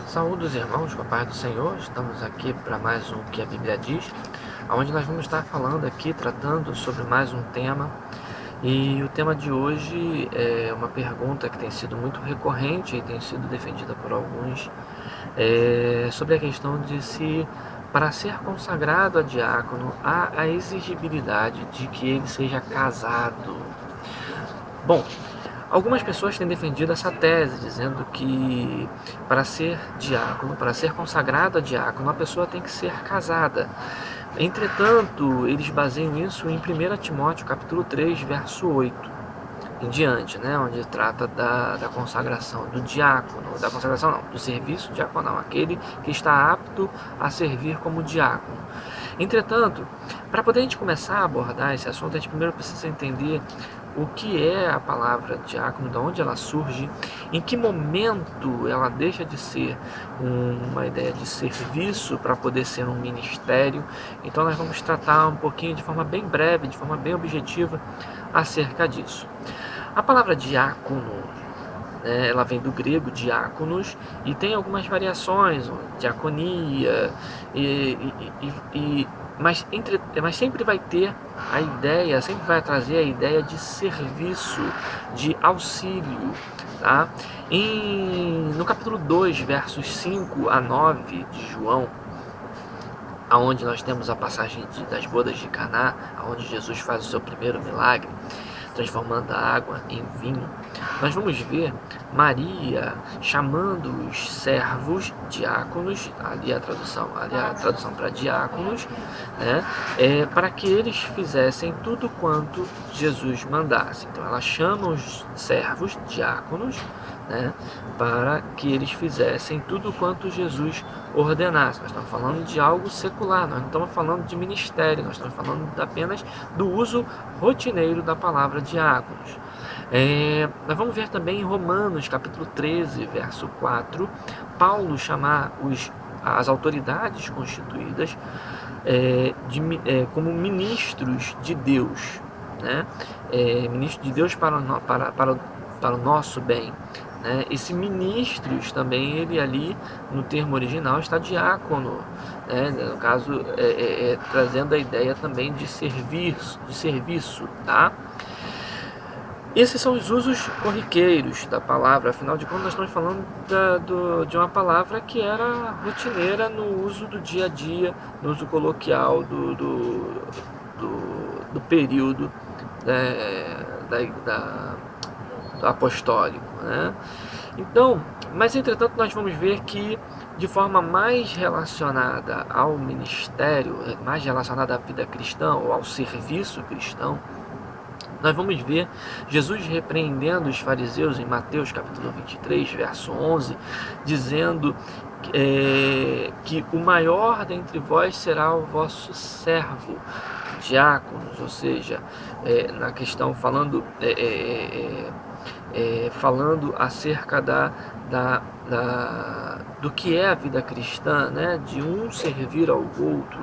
Saúde os irmãos com a paz do Senhor. Estamos aqui para mais um que a Bíblia diz, onde nós vamos estar falando aqui, tratando sobre mais um tema. E o tema de hoje é uma pergunta que tem sido muito recorrente e tem sido defendida por alguns, sobre a questão de se, para ser consagrado a diácono, há a exigibilidade de que ele seja casado. Bom, algumas pessoas têm defendido essa tese, dizendo que para ser diácono, para ser consagrado a diácono, a pessoa tem que ser casada. Entretanto, eles baseiam isso em 1 Timóteo capítulo 3, verso 8 em diante, né, onde trata da consagração do diácono, da consagração não, do serviço diaconal, aquele que está apto a servir como diácono. Entretanto, para poder a gente começar a abordar esse assunto, a gente primeiro precisa entender o que é a palavra diácono, de onde ela surge, em que momento ela deixa de ser uma ideia de serviço para poder ser um ministério. Então nós vamos tratar um pouquinho de forma bem breve, de forma bem objetiva acerca disso. A palavra diácono, ela vem do grego diáconos e tem algumas variações, diaconia, mas sempre vai ter a ideia, sempre vai trazer a ideia de serviço, de auxílio. Tá? No capítulo 2, versos 5 a 9 de João, onde nós temos a passagem das bodas de Caná, onde Jesus faz o seu primeiro milagre, transformando a água em vinho, nós vamos ver Maria chamando os servos diáconos, ali a tradução para diáconos, né, para que eles fizessem tudo quanto Jesus mandasse. Então ela chama os servos diáconos, né, para que eles fizessem tudo quanto Jesus ordenasse. Nós estamos falando de algo secular, nós não estamos falando de ministério, nós estamos falando apenas do uso rotineiro da palavra diáconos. Nós vamos ver também em Romanos capítulo 13, verso 4, Paulo chamar as autoridades constituídas como ministros de Deus, né? Ministro de Deus para o nosso bem. Esse ministros também, ele ali no termo original está diácono, no caso trazendo a ideia também de serviço, tá? Esses são os usos corriqueiros da palavra, afinal de contas nós estamos falando de uma palavra que era rotineira no uso do dia a dia, no uso coloquial do período do apostólico, né? Então, mas entretanto nós vamos ver que de forma mais relacionada ao ministério, mais relacionada à vida cristã ou ao serviço cristão, nós vamos ver Jesus repreendendo os fariseus em Mateus capítulo 23, verso 11, dizendo que o maior dentre vós será o vosso servo, diáconos, ou seja, na questão falando acerca do que é a vida cristã, né? De um servir ao outro,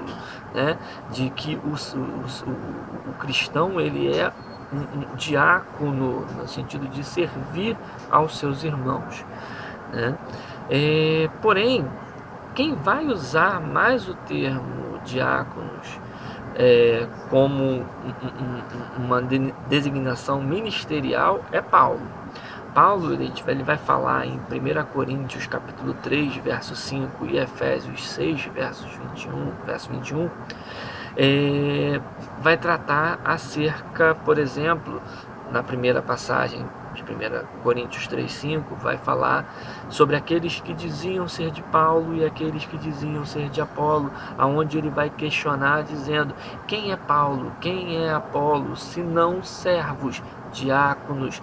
né? De que o cristão ele é um diácono no sentido de servir aos seus irmãos, né? Porém, quem vai usar mais o termo diáconos como uma designação ministerial é Paulo. Paulo ele vai falar em 1 Coríntios capítulo 3, verso 5 e Efésios 6, verso 21, vai tratar acerca, por exemplo, na primeira passagem de 1 Coríntios 3,5, vai falar sobre aqueles que diziam ser de Paulo e aqueles que diziam ser de Apolo, aonde ele vai questionar dizendo: quem é Paulo, quem é Apolo, se não servos, diáconos,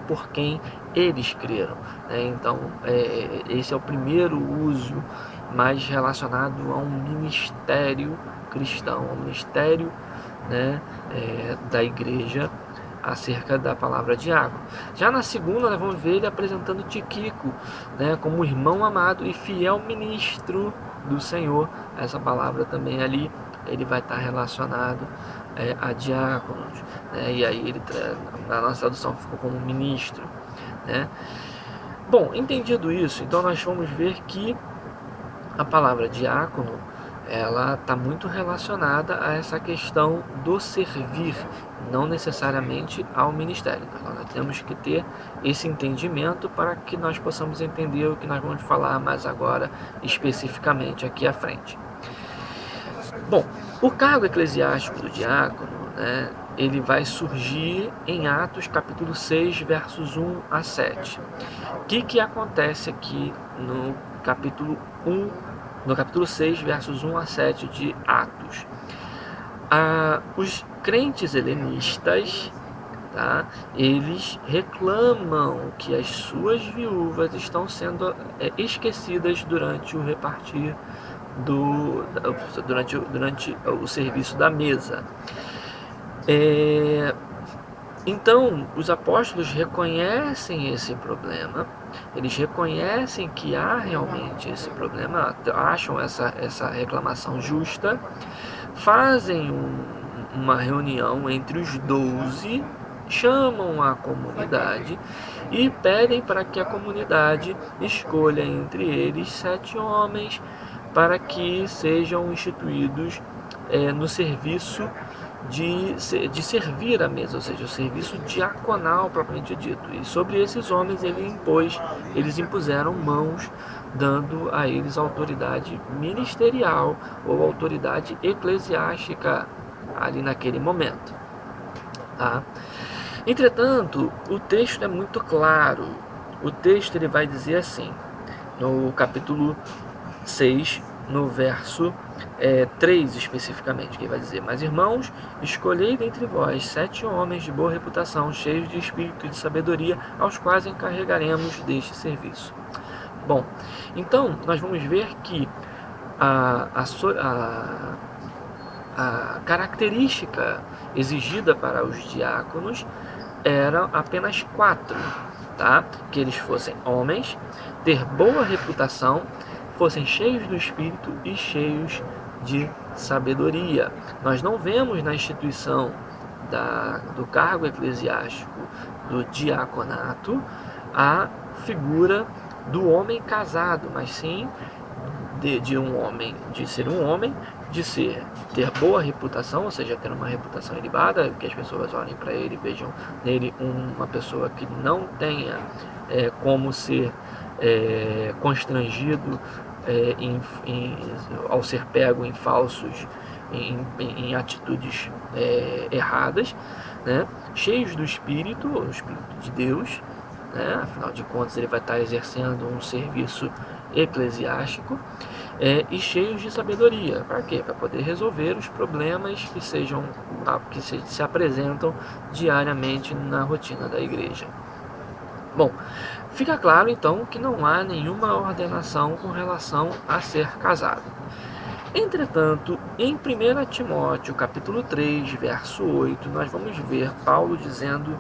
por quem eles creram. Então, esse é o primeiro uso mais relacionado a um ministério cristão, ao ministério, né, da igreja acerca da palavra diácono. Já na segunda, nós vamos ver ele apresentando Tíquico, né, como irmão amado e fiel ministro do Senhor. Essa palavra também ali ele vai estar relacionado a diáconos, né, e aí ele na nossa tradução ficou como ministro, né. Bom, entendido isso, então nós vamos ver que a palavra diácono, ela está muito relacionada a essa questão do servir, não necessariamente ao ministério. Então, nós temos que ter esse entendimento para que nós possamos entender o que nós vamos falar mais agora, especificamente aqui à frente. Bom, o cargo eclesiástico do diácono, né, ele vai surgir em Atos capítulo 6, versos 1 a 7. O que acontece aqui no capítulo 1, no capítulo 6, versos 1 a 7 de Atos? Os crentes helenistas, tá, eles reclamam que as suas viúvas estão sendo esquecidas durante o repartir durante o serviço da mesa. Então, os apóstolos reconhecem esse problema, eles reconhecem que há realmente esse problema, acham essa reclamação justa, fazem uma reunião entre os 12, chamam a comunidade e pedem para que a comunidade escolha entre eles 7 homens para que sejam instituídos no serviço de servir a mesa, ou seja, o serviço diaconal propriamente dito. E sobre esses homens eles impuseram mãos, dando a eles autoridade ministerial ou autoridade eclesiástica ali naquele momento. Tá? Entretanto, o texto é muito claro. O texto ele vai dizer assim, no capítulo 6, no verso 3 especificamente, que vai dizer: mas irmãos, escolhei dentre vós 7 homens de boa reputação, cheios de espírito e de sabedoria, aos quais encarregaremos deste serviço. Bom, então nós vamos ver que a característica exigida para os diáconos eram apenas 4, tá? Que eles fossem homens, ter boa reputação, fossem cheios do Espírito e cheios de sabedoria. Nós não vemos na instituição do cargo eclesiástico, do diaconato, a figura do homem casado, mas sim de ser um homem, ter boa reputação, ou seja, ter uma reputação ilibada, que as pessoas olhem para ele e vejam nele uma pessoa que não tenha como ser constrangido ao ser pego em falsos, em atitudes erradas, né? Cheios do Espírito, o Espírito de Deus, né? Afinal de contas ele vai estar exercendo um serviço eclesiástico, e cheios de sabedoria. Para quê? Para poder resolver os problemas que se apresentam diariamente na rotina da igreja. Bom, fica claro então que não há nenhuma ordenação com relação a ser casado. Entretanto, em 1 Timóteo capítulo 3, verso 8, nós vamos ver Paulo dizendo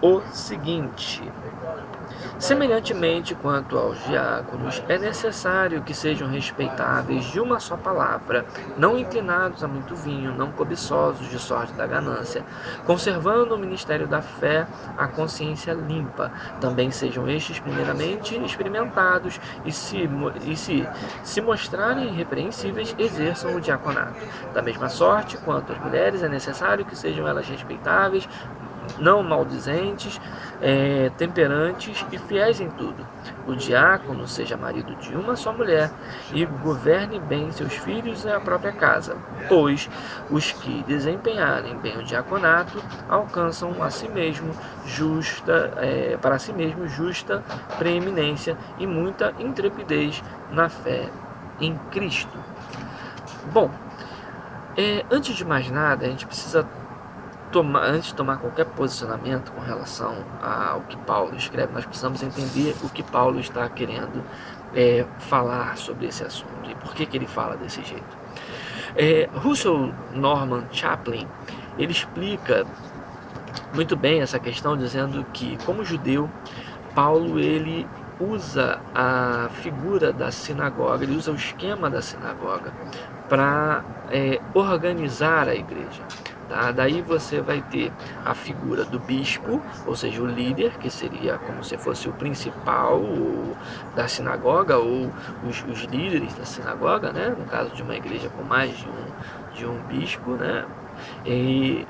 o seguinte: semelhantemente quanto aos diáconos, é necessário que sejam respeitáveis de uma só palavra, não inclinados a muito vinho, não cobiçosos de sorte da ganância, conservando o ministério da fé, a consciência limpa. Também sejam estes primeiramente experimentados e se mostrarem irrepreensíveis, exerçam o diaconato. Da mesma sorte, quanto às mulheres, é necessário que sejam elas respeitáveis, não maldizentes, temperantes e fiéis em tudo. O diácono seja marido de uma só mulher e governe bem seus filhos e a própria casa, pois os que desempenharem bem o diaconato alcançam para si mesmo justa preeminência e muita intrepidez na fé em Cristo. Bom, antes de mais nada, a gente precisa antes de tomar qualquer posicionamento com relação ao que Paulo escreve, nós precisamos entender o que Paulo está querendo falar sobre esse assunto e por que ele fala desse jeito. Russell Norman Chaplin, ele explica muito bem essa questão, dizendo que, como judeu, Paulo ele usa a figura da sinagoga, ele usa o esquema da sinagoga para organizar a igreja. Tá? Daí você vai ter a figura do bispo, ou seja, o líder, que seria como se fosse o principal da sinagoga, ou os líderes da sinagoga, né? No caso de uma igreja com mais de um bispo, né? E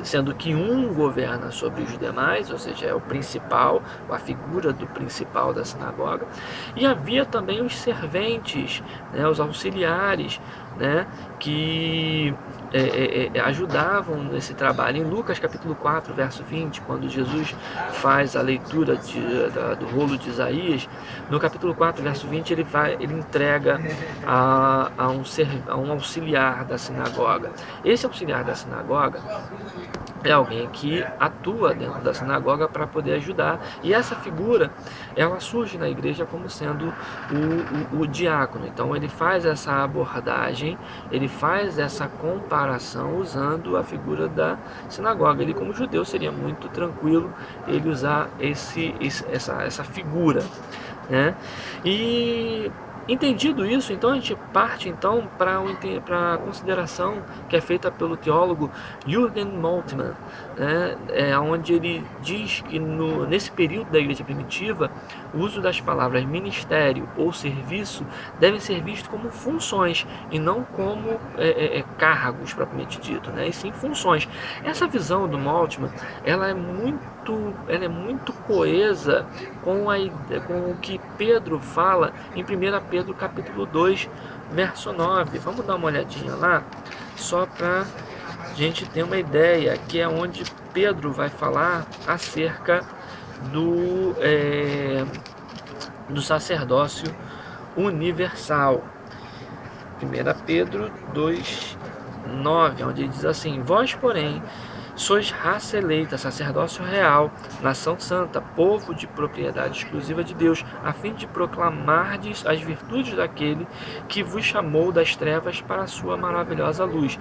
sendo que um governa sobre os demais, ou seja, é o principal, a figura do principal da sinagoga. E havia também os serventes, né, os auxiliares, né, que ajudavam nesse trabalho. Em Lucas capítulo 4, verso 20, quando Jesus faz a leitura do rolo de Isaías, no capítulo 4, verso 20, ele entrega a um auxiliar da sinagoga. Esse auxiliar da sinagoga é alguém que atua dentro da sinagoga para poder ajudar, e essa figura ela surge na igreja como sendo o diácono. Então ele faz essa abordagem, ele faz essa comparação usando a figura da sinagoga. Ele, como judeu, seria muito tranquilo ele usar essa figura, né? E entendido isso, então a gente parte então para a consideração que é feita pelo teólogo Jürgen Moltmann, né, onde ele diz que nesse período da igreja primitiva, o uso das palavras ministério ou serviço devem ser vistos como funções e não como cargos propriamente dito, né, e sim funções. Essa visão do Moltmann, ela é muito coesa com o que Pedro fala em 1 Pedro capítulo 2, verso 9. Vamos dar uma olhadinha lá, só para a gente ter uma ideia, que é onde Pedro vai falar acerca do sacerdócio universal. 1 Pedro 2, 9, onde ele diz assim: vós, porém, sois raça eleita, sacerdócio real, nação santa, povo de propriedade exclusiva de Deus, a fim de proclamardes as virtudes daquele que vos chamou das trevas para a sua maravilhosa luz.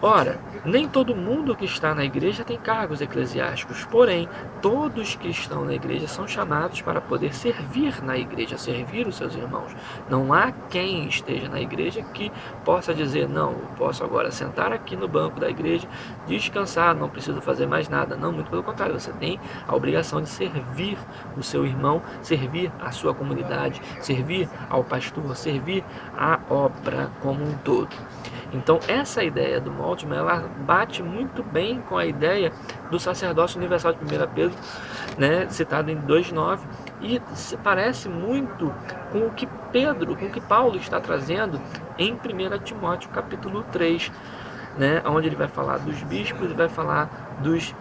Ora, nem todo mundo que está na igreja tem cargos eclesiásticos, porém, todos que estão na igreja são chamados para poder servir na igreja, servir os seus irmãos. Não há quem esteja na igreja que possa dizer: não, eu posso agora sentar aqui no banco da igreja, descansar, não preciso fazer mais nada. Não, muito pelo contrário, você tem a obrigação de servir o seu irmão, servir a sua comunidade, servir ao pastor, servir a obra como um todo. Então essa ideia do Moltmann, ela bate muito bem com a ideia do sacerdócio universal de 1 Pedro, né, citado em 2,9, e se parece muito com o que Paulo está trazendo em 1 Timóteo capítulo 3, né, onde ele vai falar dos bispos e vai falar dos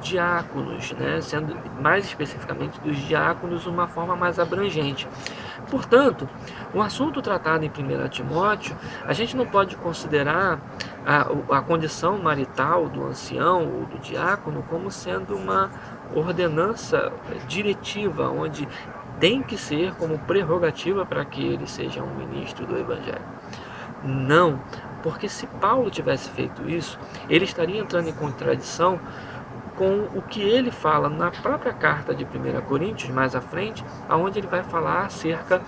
diáconos, né, sendo mais especificamente dos diáconos uma forma mais abrangente. Portanto, o assunto tratado em 1 Timóteo, a gente não pode considerar a condição marital do ancião ou do diácono como sendo uma ordenança diretiva, onde tem que ser como prerrogativa para que ele seja um ministro do Evangelho. Não, porque se Paulo tivesse feito isso, ele estaria entrando em contradição com o que ele fala na própria carta de 1 Coríntios, mais à frente, onde ele vai falar acerca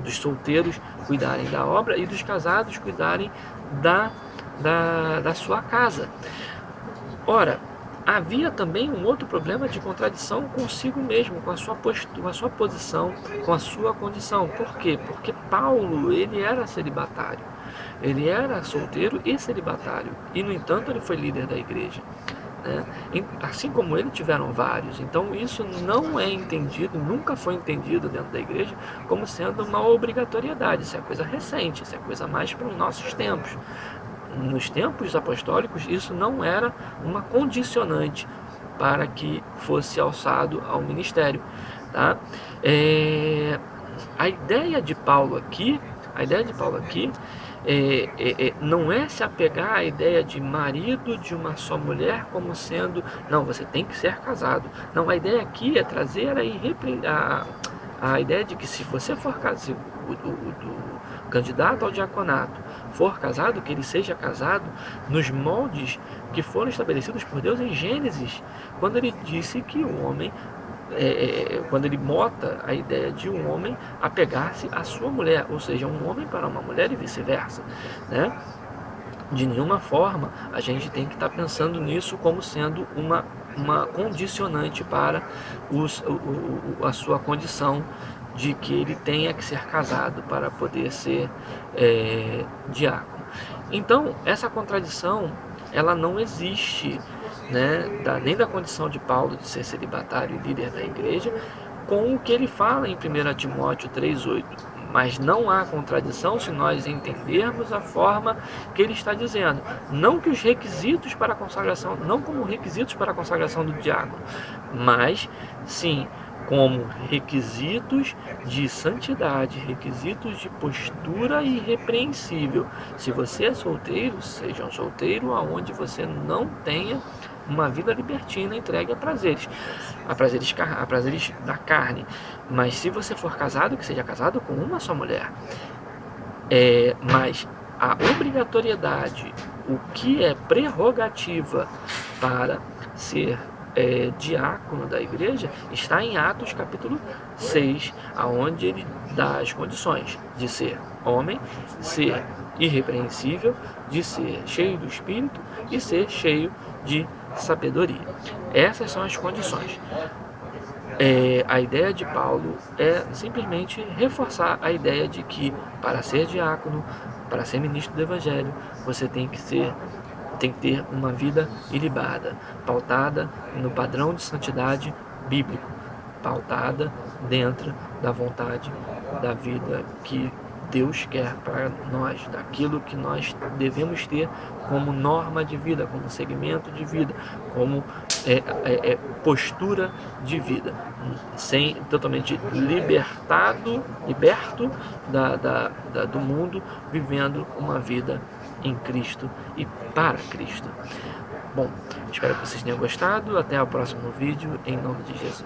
dos solteiros cuidarem da obra e dos casados cuidarem da sua casa. Ora, havia também um outro problema de contradição consigo mesmo, com a sua postura, com a sua posição, com a sua condição. Por quê? Porque Paulo, ele era celibatário. Ele era solteiro e celibatário. E, no entanto, ele foi líder da igreja, né? Assim como ele, tiveram vários. Então, isso não é entendido, nunca foi entendido dentro da igreja como sendo uma obrigatoriedade. Isso é coisa recente, isso é coisa mais para os nossos tempos. Nos tempos apostólicos, isso não era uma condicionante para que fosse alçado ao ministério, tá? A ideia de Paulo aqui não é se apegar à ideia de marido de uma só mulher como sendo, não, você tem que ser casado. Não, a ideia aqui é trazer a ideia de que se você for casado, o candidato ao diaconato for casado, que ele seja casado nos moldes que foram estabelecidos por Deus em Gênesis, quando ele disse que o homem quando ele bota a ideia de um homem apegar-se à sua mulher, ou seja, um homem para uma mulher e vice-versa, né? De nenhuma forma a gente tem que estar pensando nisso como sendo uma condicionante para a sua condição de que ele tenha que ser casado para poder ser diácono. Então, essa contradição, ela não existe, né, nem da condição de Paulo de ser celibatário e líder da igreja, com o que ele fala em 1 Timóteo 3,8. Mas não há contradição se nós entendermos a forma que ele está dizendo. Não que os requisitos para a consagração, não como requisitos para a consagração do diácono, mas sim como requisitos de santidade, requisitos de postura irrepreensível. Se você é solteiro, seja um solteiro aonde você não tenha uma vida libertina entregue a prazeres da carne. Mas se você for casado, que seja casado com uma só mulher. Mas a obrigatoriedade, o que é prerrogativa para ser diácono da igreja, está em Atos capítulo 6, aonde ele dá as condições de ser homem, ser irrepreensível, de ser cheio do Espírito e ser cheio de sabedoria. Essas são as condições. A ideia de Paulo é simplesmente reforçar a ideia de que para ser diácono, para ser ministro do Evangelho, você tem que ter uma vida ilibada, pautada no padrão de santidade bíblico, pautada dentro da vontade da vida que Deus quer para nós, daquilo que nós devemos ter como norma de vida, como segmento de vida, como postura de vida, totalmente liberto do mundo, vivendo uma vida em Cristo e para Cristo. Bom, espero que vocês tenham gostado. Até o próximo vídeo, em nome de Jesus.